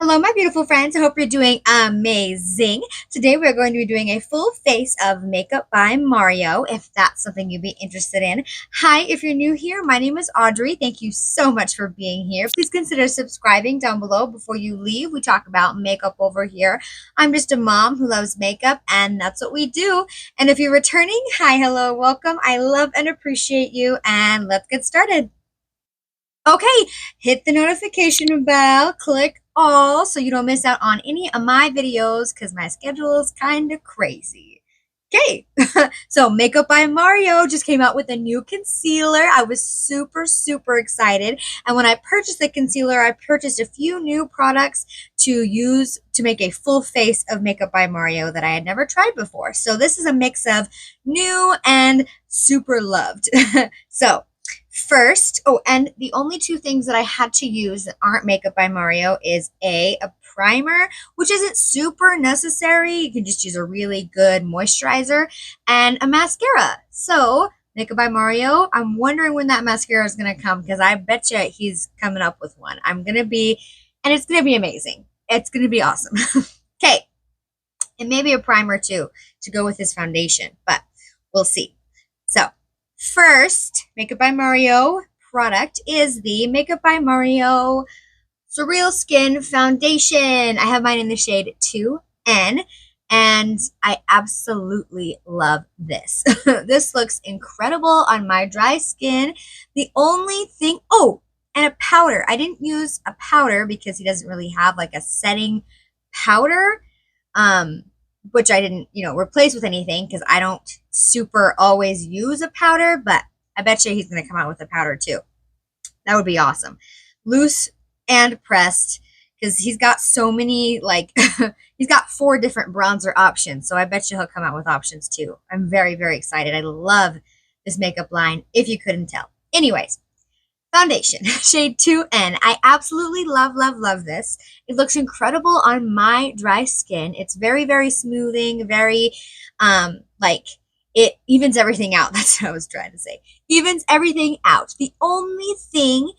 Hello, my beautiful friends. I hope you're doing amazing. Today, we're going to be doing a full face of makeup by Mario, if that's something you'd be interested in. Hi, if you're new here, my name is Audrey. Thank you so much for being here. Please consider subscribing down below before you leave. We talk about makeup over here. I'm just a mom who loves makeup, and that's what we do. And if you're returning, hi, hello, welcome. I love and appreciate you, and let's get started. Okay, hit the notification bell, click all so you don't miss out on any of my videos because my schedule is kind of crazy. Okay, so Makeup by Mario just came out with a new concealer. I was super excited. And when I purchased the concealer, I purchased a few new products to use to make a full face of Makeup by Mario that I had never tried before. So this is a mix of new and super loved. So first, oh, and the only two things that I had to use that aren't Makeup by Mario is a primer, which isn't super necessary. You can just use a really good moisturizer and a mascara. So, Makeup by Mario, I'm wondering when that mascara is going to come because I bet you he's coming up with one. And it's going to be amazing. It's going to be awesome. Okay. And maybe a primer too to go with his foundation, but we'll see. So, first Makeup by Mario product is the Makeup by Mario SurrealSkin Foundation. I have mine in the shade 2N, and I absolutely love this. This looks incredible on my dry skin. The only thing, oh, and a powder. I didn't use a powder because he doesn't really have like a setting powder. Which I didn't, replace with anything because I don't super always use a powder, but I bet you he's going to come out with a powder too. That would be awesome. Loose and pressed because he's got so many, he's got 4 different bronzer options. So I bet you he'll come out with options too. I'm very excited. I love this makeup line, if you couldn't tell. Anyways, foundation, shade 2N. I absolutely love this. It looks incredible on my dry skin. It's very smoothing, very, it evens everything out. That's what I was trying to say. Evens everything out. The only thing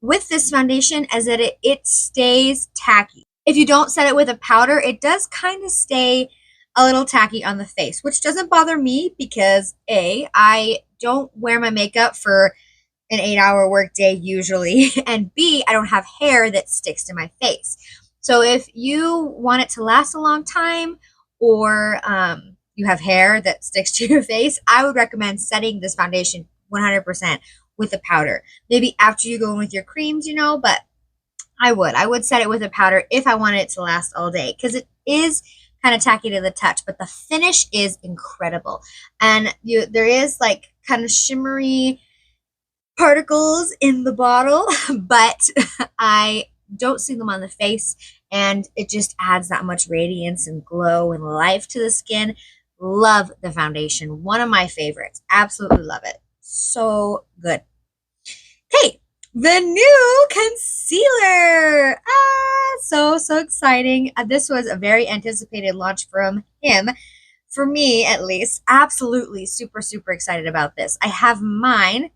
with this foundation is that it stays tacky. If you don't set it with a powder, it does kind of stay a little tacky on the face, which doesn't bother me because A, I don't wear my makeup for an 8-hour workday usually, and B, I don't have hair that sticks to my face. So if you want it to last a long time, or you have hair that sticks to your face, I would recommend setting this foundation 100% with a powder. Maybe after you go in with your creams, but I would set it with a powder if I wanted it to last all day, because it is kind of tacky to the touch, but the finish is incredible. And there is like kind of shimmery particles in the bottle, but I don't see them on the face, and it just adds that much radiance and glow and life to the skin. Love the foundation. One of my favorites. Absolutely love it. So good. Okay, the new concealer. So exciting. This was a very anticipated launch from him. For me, at least. Absolutely super excited about this. I have mine.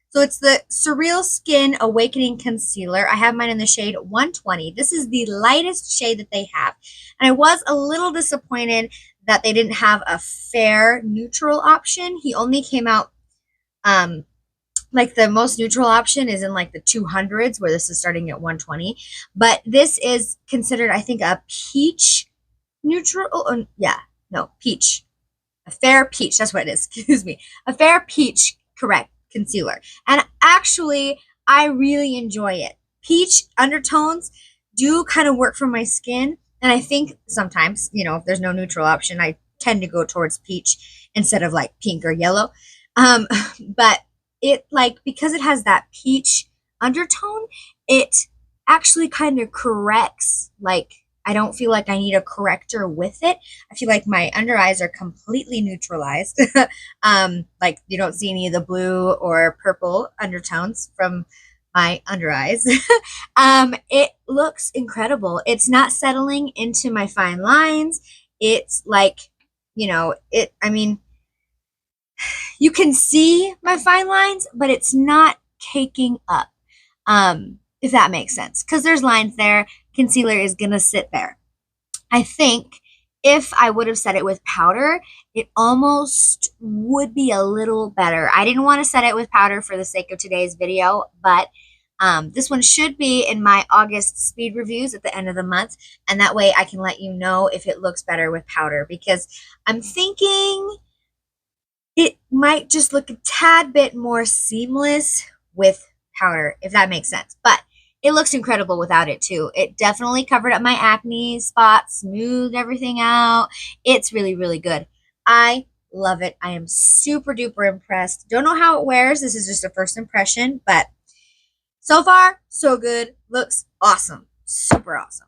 So it's the SurrealSkin Awakening Concealer. I have mine in the shade 120. This is the lightest shade that they have. And I was a little disappointed that they didn't have a fair neutral option. He only came out, the most neutral option is in the 200s, where this is starting at 120. But this is considered, I think, a peach neutral. Peach. A fair peach. That's what it is. Excuse me. A fair peach, correct. Concealer, and actually I really enjoy it. Peach undertones do kind of work for my skin, and I think sometimes, if there's no neutral option, I tend to go towards peach instead of pink or yellow. But it because it has that peach undertone, it actually kind of corrects. I don't feel like I need a corrector with it. I feel like my under eyes are completely neutralized. You don't see any of the blue or purple undertones from my under eyes. It looks incredible. It's not settling into my fine lines. It's you can see my fine lines, but it's not caking up. If that makes sense, because there's lines there concealer is going to sit there. I think if I would have set it with powder, it almost would be a little better. I didn't want to set it with powder for the sake of today's video, but this one should be in my August speed reviews at the end of the month, and that way I can let you know if it looks better with powder, because I'm thinking it might just look a tad bit more seamless with powder, if that makes sense. But it looks incredible without it too. It definitely covered up my acne spots, smoothed everything out. It's really, really good. I love it. I am super duper impressed. Don't know how it wears. This is just a first impression, but so far, so good. Looks awesome. Super awesome.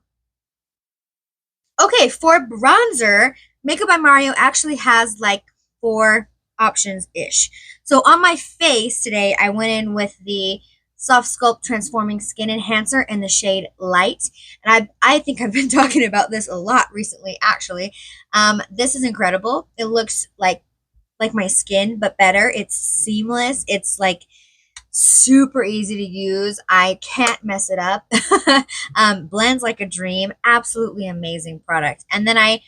Okay, for bronzer, Makeup by Mario actually has like 4 options-ish. So on my face today, I went in with the SoftSculpt Transforming Skin Enhancer in the shade Light. And I think I've been talking about this a lot recently, actually. This is incredible. It looks like my skin, but better. It's seamless. It's like super easy to use. I can't mess it up. Blends like a dream. Absolutely amazing product. And then I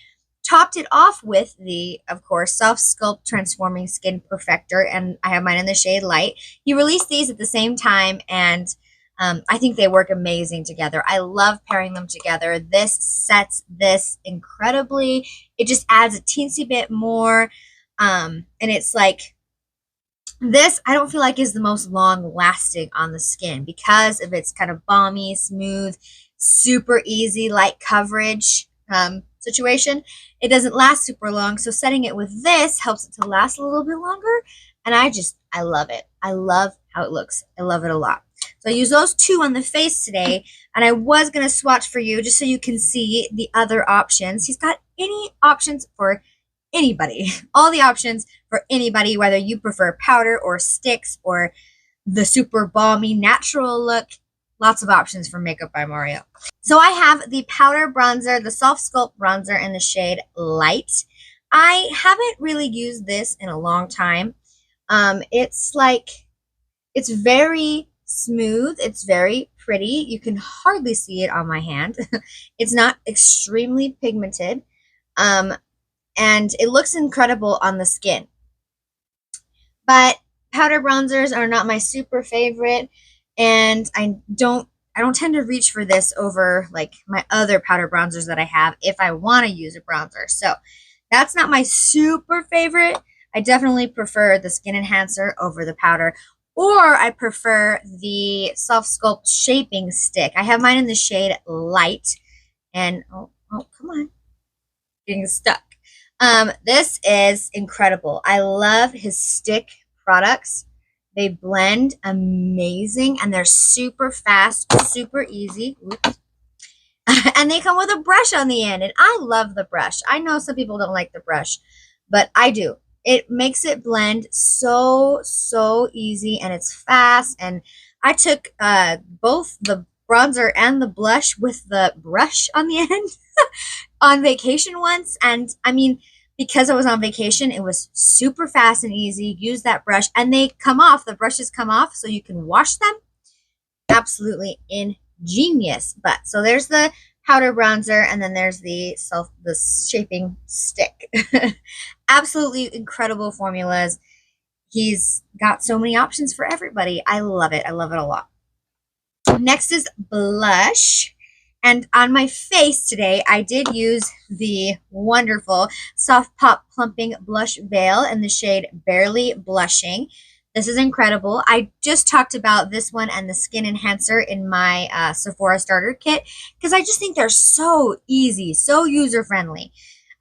topped it off with the, of course, SoftSculpt Transforming Skin Perfector, and I have mine in the shade Light. He released these at the same time, and I think they work amazing together. I love pairing them together. This sets this incredibly. It just adds a teensy bit more, and it's like, this I don't feel like is the most long lasting on the skin because of its kind of balmy, smooth, super easy, light coverage situation. It doesn't last super long, so setting it with this helps it to last a little bit longer, and I love it. I love how it looks. I love it a lot. So I use those 2 on the face today, and I was going to swatch for you just so you can see the other options. He's got any options for anybody. All the options for anybody, whether you prefer powder or sticks or the super balmy natural look. Lots of options for Makeup by Mario. So I have the powder bronzer, the SoftSculpt bronzer in the shade Light. I haven't really used this in a long time. It's very smooth. It's very pretty. You can hardly see it on my hand. It's not extremely pigmented. And it looks incredible on the skin. But powder bronzers are not my super favorite, and I don't tend to reach for this over like my other powder bronzers that I have if I want to use a bronzer. So that's not my super favorite. I definitely prefer the skin enhancer over the powder, or I prefer the SoftSculpt shaping stick. I have mine in the shade Light, and oh come on, getting stuck. This is incredible. I love his stick products. They blend amazing, and they're super fast, super easy. Oops. And they come with a brush on the end, and I love the brush. I know some people don't like the brush, but I do. It makes it blend so easy, and it's fast. And I took both the bronzer and the blush with the brush on the end on vacation once, and I mean, because I was on vacation, it was super fast and easy. Use that brush, and they come off. The brushes come off, so you can wash them. Absolutely ingenious. But so there's the powder bronzer, and then there's the shaping stick. Absolutely incredible formulas. He's got so many options for everybody. I love it. I love it a lot. Next is blush. And on my face today, I did use the wonderful Soft Pop Plumping Blush Veil in the shade Barely Blushing. This is incredible. I just talked about this one and the Skin Enhancer in my Sephora Starter Kit because I just think they're so easy, so user-friendly.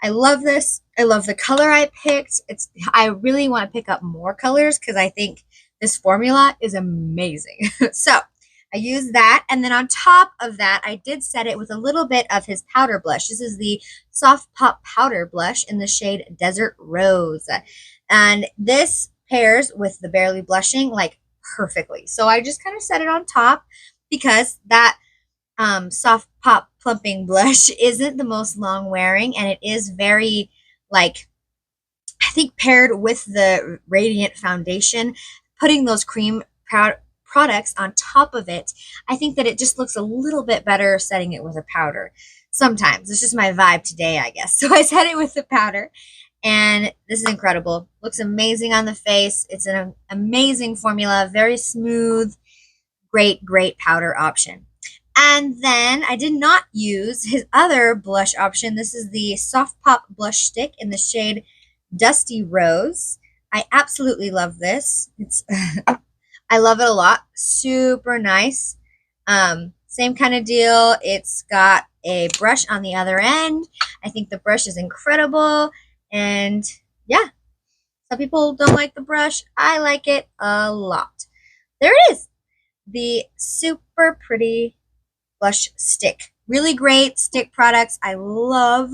I love this. I love the color I picked. I really want to pick up more colors because I think this formula is amazing. So I used that, and then on top of that, I did set it with a little bit of his powder blush. This is the Soft Pop Powder Blush in the shade Desert Rose. And this pairs with the Barely Blushing like perfectly. So I just kind of set it on top because that Soft Pop Plumping Blush isn't the most long wearing, and it is very, like, I think paired with the Radiant Foundation, putting those cream products on top of it, I think that it just looks a little bit better setting it with a powder. Sometimes it's just my vibe today, I guess. So I set it with the powder, and this is incredible. Looks amazing on the face. It's an amazing formula, very smooth, great powder option. And then I did not use his other blush option. This is the Soft Pop Blush Stick in the shade Dusty Rose. I absolutely love this. It's I love it a lot. Super nice. Same kind of deal. It's got a brush on the other end. I think the brush is incredible. And yeah, some people don't like the brush. I like it a lot. There it is. The super pretty blush stick. Really great stick products. I love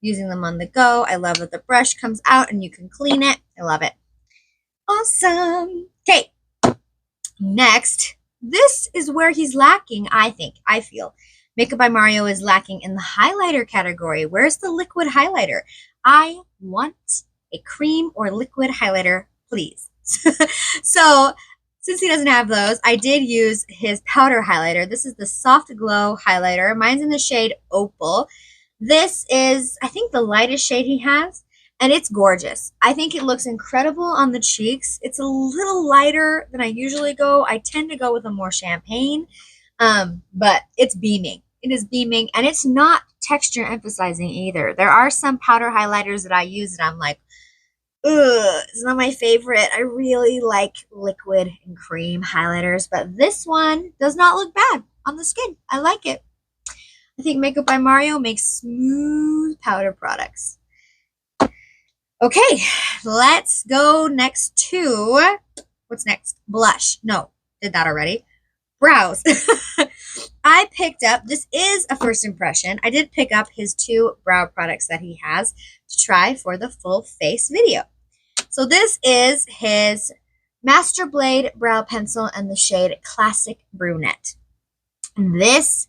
using them on the go. I love that the brush comes out and you can clean it. I love it. Awesome. Okay. Next, this is where he's lacking, I feel. Makeup by Mario is lacking in the highlighter category. Where's the liquid highlighter? I want a cream or liquid highlighter, please. So, since he doesn't have those, I did use his powder highlighter. This is the SoftSculpt highlighter. Mine's in the shade Opal. This is, I think, the lightest shade he has, and it's gorgeous. I think it looks incredible on the cheeks. It's a little lighter than I usually go. I tend to go with a more champagne, but it's beaming. It is beaming, and it's not texture emphasizing either. There are some powder highlighters that I use and I'm like, ugh, it's not my favorite. I really like liquid and cream highlighters, but this one does not look bad on the skin. I like it. I think Makeup by Mario makes smooth powder products. Okay, let's go next to, what's next? Blush. No, did that already. Brows. I picked up, this is a first impression, I did pick up his 2 brow products that he has to try for the full face video. So this is his Master Blade Brow Pencil in the shade Classic Brunette. And this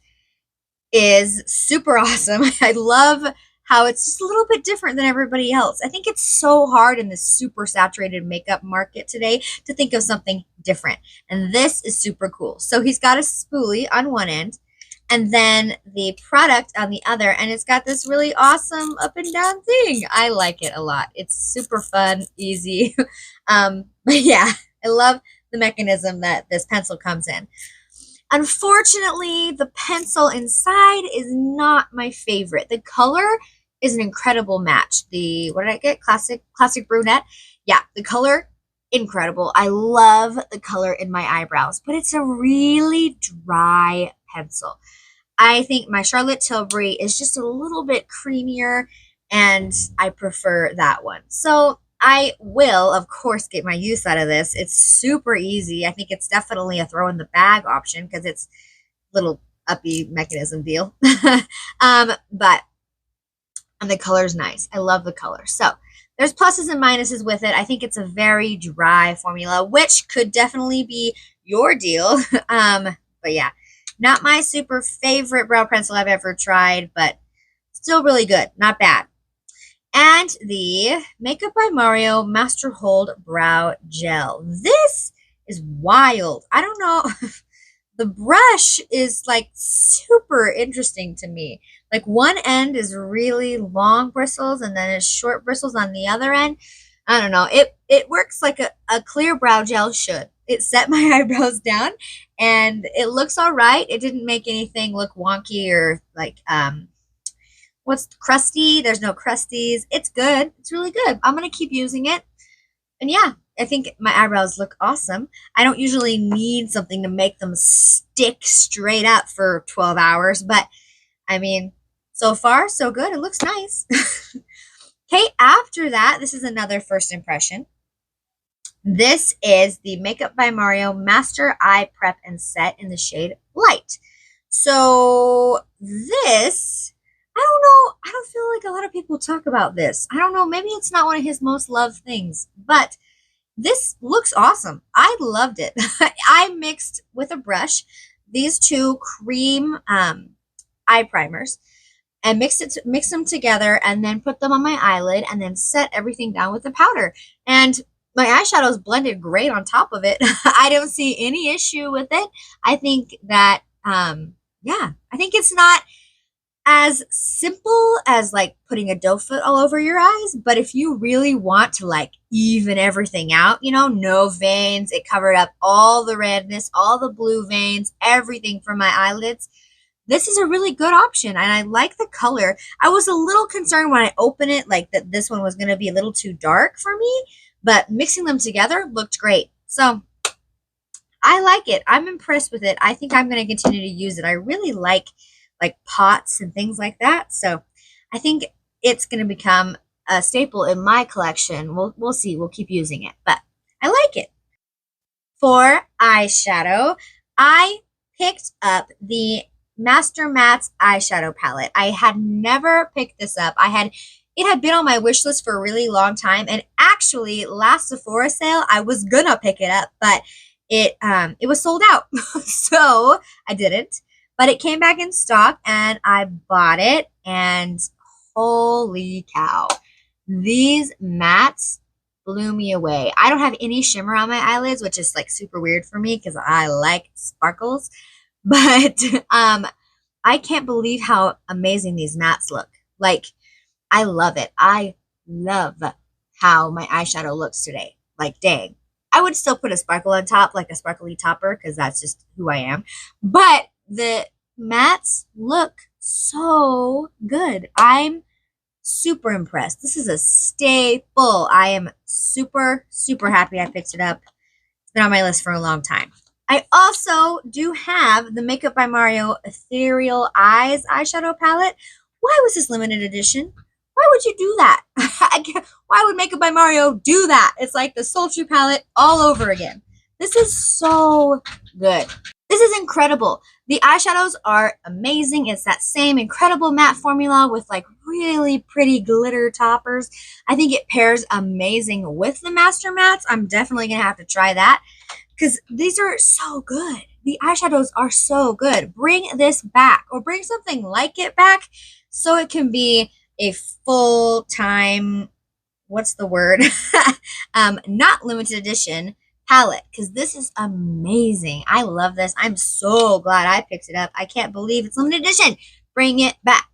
is super awesome. I love how it's just a little bit different than everybody else. I think it's so hard in this super saturated makeup market today to think of something different. And this is super cool. So he's got a spoolie on one end and then the product on the other. And it's got this really awesome up and down thing. I like it a lot. It's super fun, easy. But yeah, I love the mechanism that this pencil comes in. Unfortunately, the pencil inside is not my favorite. The color is an incredible match. The, what did I get? Classic Brunette. Yeah, the color, incredible. I love the color in my eyebrows, but it's a really dry pencil. I think my Charlotte Tilbury is just a little bit creamier, and I prefer that one. So I will, of course, get my use out of this. It's super easy. I think it's definitely a throw in the bag option because it's a little uppy mechanism deal. But and the color's nice. I love the color. So there's pluses and minuses with it. I think it's a very dry formula, which could definitely be your deal. But yeah, not my super favorite brow pencil I've ever tried, but still really good. Not bad. And the Makeup by Mario Master Hold Brow Gel. This is wild. I don't know. The brush is like super interesting to me. Like one end is really long bristles and then it's short bristles on the other end. I don't know. It works like a clear brow gel should. It set my eyebrows down and it looks all right. It didn't make anything look wonky or like, what's crusty? There's no crusties. It's good. It's really good. I'm going to keep using it. And yeah, I think my eyebrows look awesome. I don't usually need something to make them stick straight up for 12 hours, but I mean, so far, so good. It looks nice. Okay, after that, this is another first impression. This is the Makeup by Mario Master Eye Prep and Set in the shade Light. So this, I don't know. I don't feel like a lot of people talk about this. I don't know. Maybe it's not one of his most loved things, but this looks awesome. I loved it. I mixed with a brush these 2 cream eye primers and mix them together and then put them on my eyelid and then set everything down with the powder. And my eyeshadow's blended great on top of it. I don't see any issue with it. I think that, yeah, I think it's not as simple as like putting a doe foot all over your eyes, but if you really want to like even everything out, you know, no veins, it covered up all the redness, all the blue veins, everything from my eyelids. This is a really good option, and I like the color. I was a little concerned when I opened it, like that this one was going to be a little too dark for me, but mixing them together looked great. So I like it. I'm impressed with it. I think I'm going to continue to use it. I really like pots and things like that. So I think it's going to become a staple in my collection. We'll see. We'll keep using it, but I like it. For eyeshadow, I picked up the Master Matte's eyeshadow palette. I had never picked this up. It had been on my wish list for a really long time, and actually last Sephora sale I was gonna pick it up, but it was sold out. So I didn't. But it came back in stock and I bought it, and holy cow. These mattes blew me away. I don't have any shimmer on my eyelids, which is like super weird for me because I like sparkles. But I can't believe how amazing these mattes look. Like, I love it. I love how my eyeshadow looks today. Like, dang. I would still put a sparkle on top, like a sparkly topper, because that's just who I am. But the mattes look so good. I'm super impressed. This is a staple. I am super, super happy I picked it up. It's been on my list for a long time. I also do have the Makeup by Mario Ethereal Eyes eyeshadow palette. Why was this limited edition? Why would you do that? Why would Makeup by Mario do that? It's like the sultry palette all over again. This is so good. This is incredible. The eyeshadows are amazing. It's that same incredible matte formula with like really pretty glitter toppers. I think it pairs amazing with the Master Mattes. I'm definitely going to have to try that because these are so good. The eyeshadows are so good. Bring this back, or bring something like it back so it can be a full-time, what's the word? Not limited edition palette, because this is amazing. I love this. I'm so glad I picked it up. I can't believe it's limited edition. Bring it back.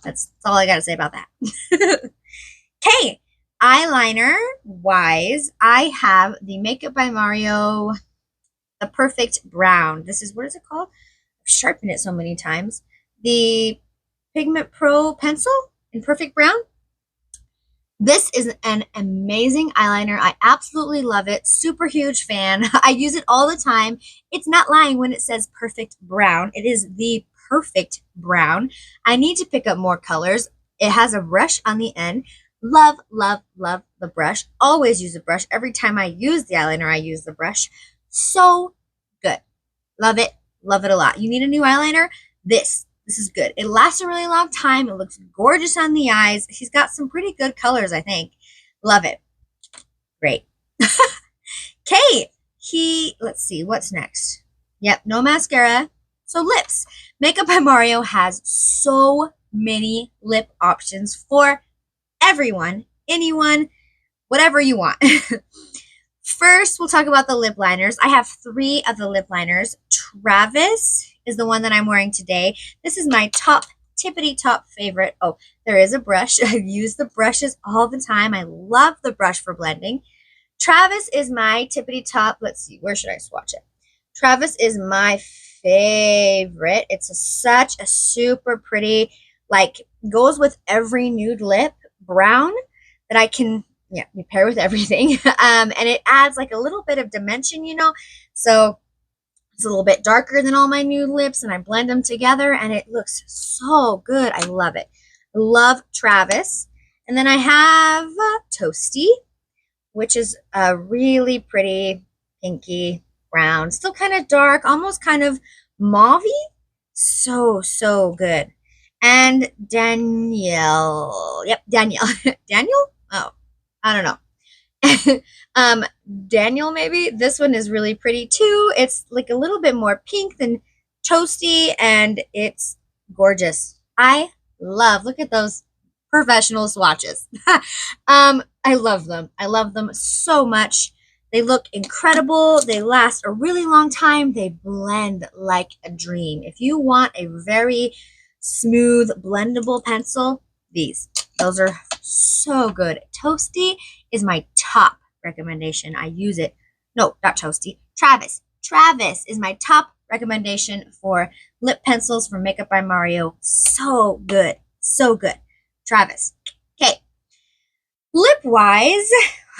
That's all I got to say about that. Okay, eyeliner wise, I have the Makeup by Mario, the Perfect Brown. This is, what is it called? I've sharpened it so many times. The Pigment Pro pencil in Perfect Brown. This is an amazing eyeliner. I absolutely love it. Super huge fan. I use it all the time. It's not lying when it says Perfect Brown. It is the Perfect Brown. I need to pick up more colors. It has a brush on the end. Love, love, love the brush. Always use a brush. Every time I use the eyeliner, I use the brush. So good. Love it. Love it a lot. You need a new eyeliner? This is good. It lasts a really long time. It looks gorgeous on the eyes. He's got some pretty good colors, I think. Love it. Great. Okay. Let's see, what's next? Yep, no mascara. So lips. Makeup by Mario has so many lip options for everyone, anyone, whatever you want. First, we'll talk about the lip liners. I have 3 of the lip liners. Travis is the one that I'm wearing today. This is my tippity top favorite. Oh, there is a brush. I use the brushes all the time. I love the brush for blending. Travis is my tippity top. Let's see, where should I swatch it? Travis is my favorite. It's such a super pretty, like, goes with every nude lip brown that I can, yeah, you pair with everything. And it adds like a little bit of dimension, you know, so it's a little bit darker than all my nude lips, and I blend them together and it looks so good. I love it. I love Travis. And then I have Toasty, which is a really pretty pinky brown, still kind of dark, almost kind of mauve-y. So good. And Danielle. Yep, Danielle. Daniel? Oh, I don't know. Daniel, maybe. This one is really pretty too. It's like a little bit more pink than Toasty, and it's gorgeous. I love, look at those professional swatches. I love them. I love them so much. They look incredible. They last a really long time. They blend like a dream. If you want a very smooth, blendable pencil, those are so good. Toasty is my top recommendation. I use it. No, not Toasty. Travis. Travis is my top recommendation for lip pencils from Makeup by Mario. So good. So good. Travis. Okay. Lip wise,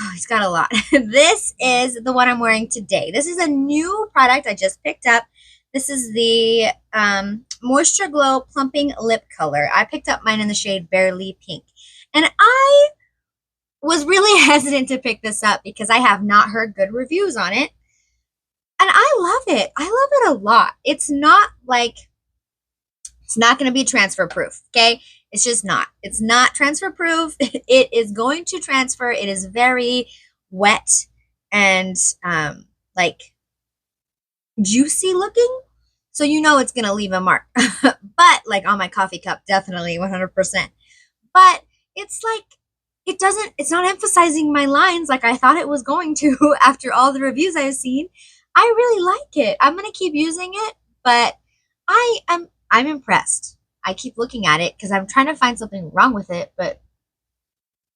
oh, he's got a lot. This is the one I'm wearing today. This is a new product I just picked up. This is the Moistureglow Plumping Lip Color. I picked up mine in the shade Barely Pink. And I was really hesitant to pick this up because I have not heard good reviews on it. And I love it. I love it a lot. It's not like, it's not going to be transfer proof, okay? It's just not. It's not transfer proof. It is going to transfer. It is very wet and like juicy looking. So you know it's going to leave a mark. But like on my coffee cup, definitely 100%. But it's like, it's not emphasizing my lines like I thought it was going to after all the reviews I've seen. I really like it. I'm going to keep using it, but I'm impressed. I keep looking at it because I'm trying to find something wrong with it, but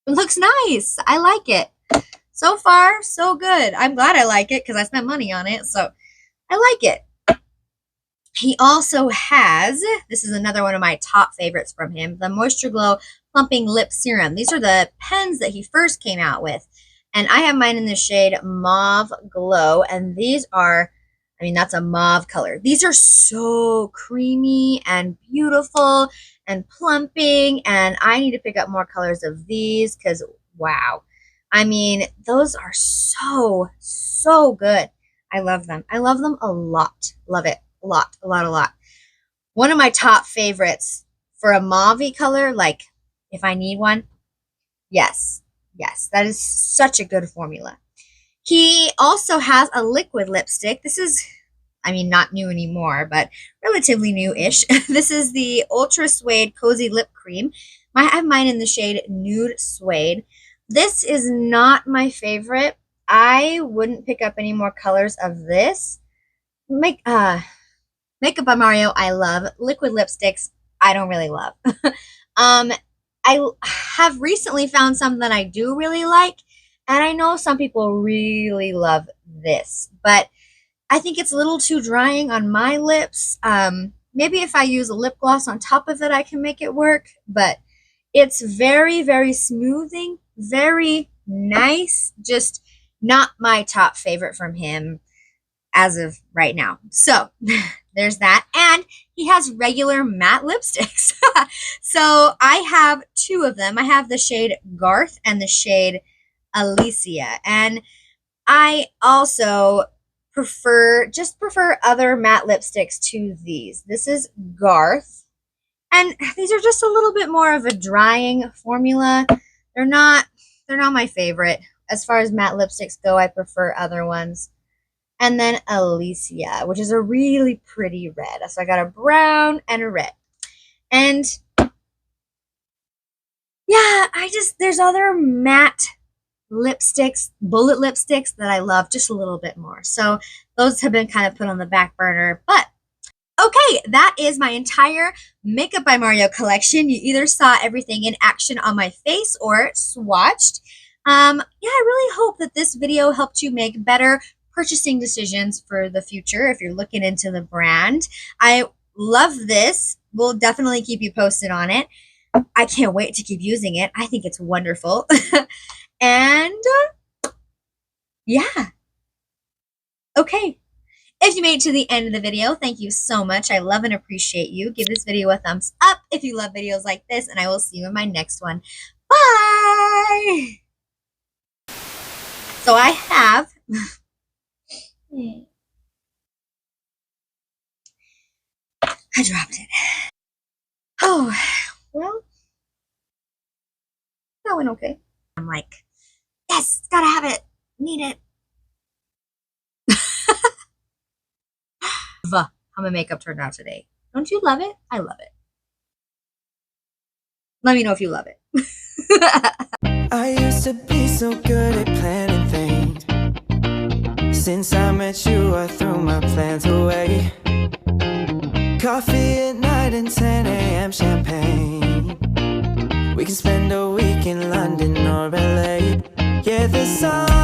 it looks nice. I like it. So far, so good. I'm glad I like it because I spent money on it, so I like it. He also has, this is another one of my top favorites from him, the Moistureglow Plumping Lip Serum. These are the pens that he first came out with. And I have mine in the shade Mauve Glow. And these are, I mean, that's a mauve color. These are so creamy and beautiful and plumping. And I need to pick up more colors of these because, wow. I mean, those are so, so good. I love them. I love them a lot. Love it. A lot, a lot, a lot. One of my top favorites for a mauve color, like if I need one, yes. Yes, that is such a good formula. He also has a liquid lipstick. This is, I mean, not new anymore, but relatively new-ish. This is the Ultra Suede Cozy Lip Cream. I have mine in the shade Nude Suede. This is not my favorite. I wouldn't pick up any more colors of this. Makeup by Mario, I love. Liquid lipsticks, I don't really love. I have recently found some that I do really like, and I know some people really love this, but I think it's a little too drying on my lips. Maybe if I use a lip gloss on top of it, I can make it work, but it's very, very smoothing, very nice, just not my top favorite from him as of right now. So there's that. And he has regular matte lipsticks. So I have two of them. I have the shade Garth and the shade Alicia. And I also prefer other matte lipsticks to these. This is Garth. And these are just a little bit more of a drying formula. They're not my favorite. As far as matte lipsticks go, I prefer other ones. And then Alicia, which is a really pretty red. So I got a brown and a red. And yeah, there's other matte lipsticks, bullet lipsticks that I love just a little bit more. So those have been kind of put on the back burner. But okay, that is my entire Makeup by Mario collection. You either saw everything in action on my face or swatched. Yeah, I really hope that this video helped you make better purchasing decisions for the future if you're looking into the brand. I love this. We'll definitely keep you posted on it. I can't wait to keep using it. I think it's wonderful. And yeah. Okay. If you made it to the end of the video, thank you so much. I love and appreciate you. Give this video a thumbs up if you love videos like this, and I will see you in my next one. Bye! So I have... I dropped it. Oh, well, that went okay. I'm like, yes, gotta have it. Need it. How my makeup turned out today. Don't you love it? I love it. Let me know if you love it. I used to be so good at planning things. Since I met you, I threw my plans away. Coffee at night and 10 a.m. champagne. We can spend a week in London or LA. Yeah, the sun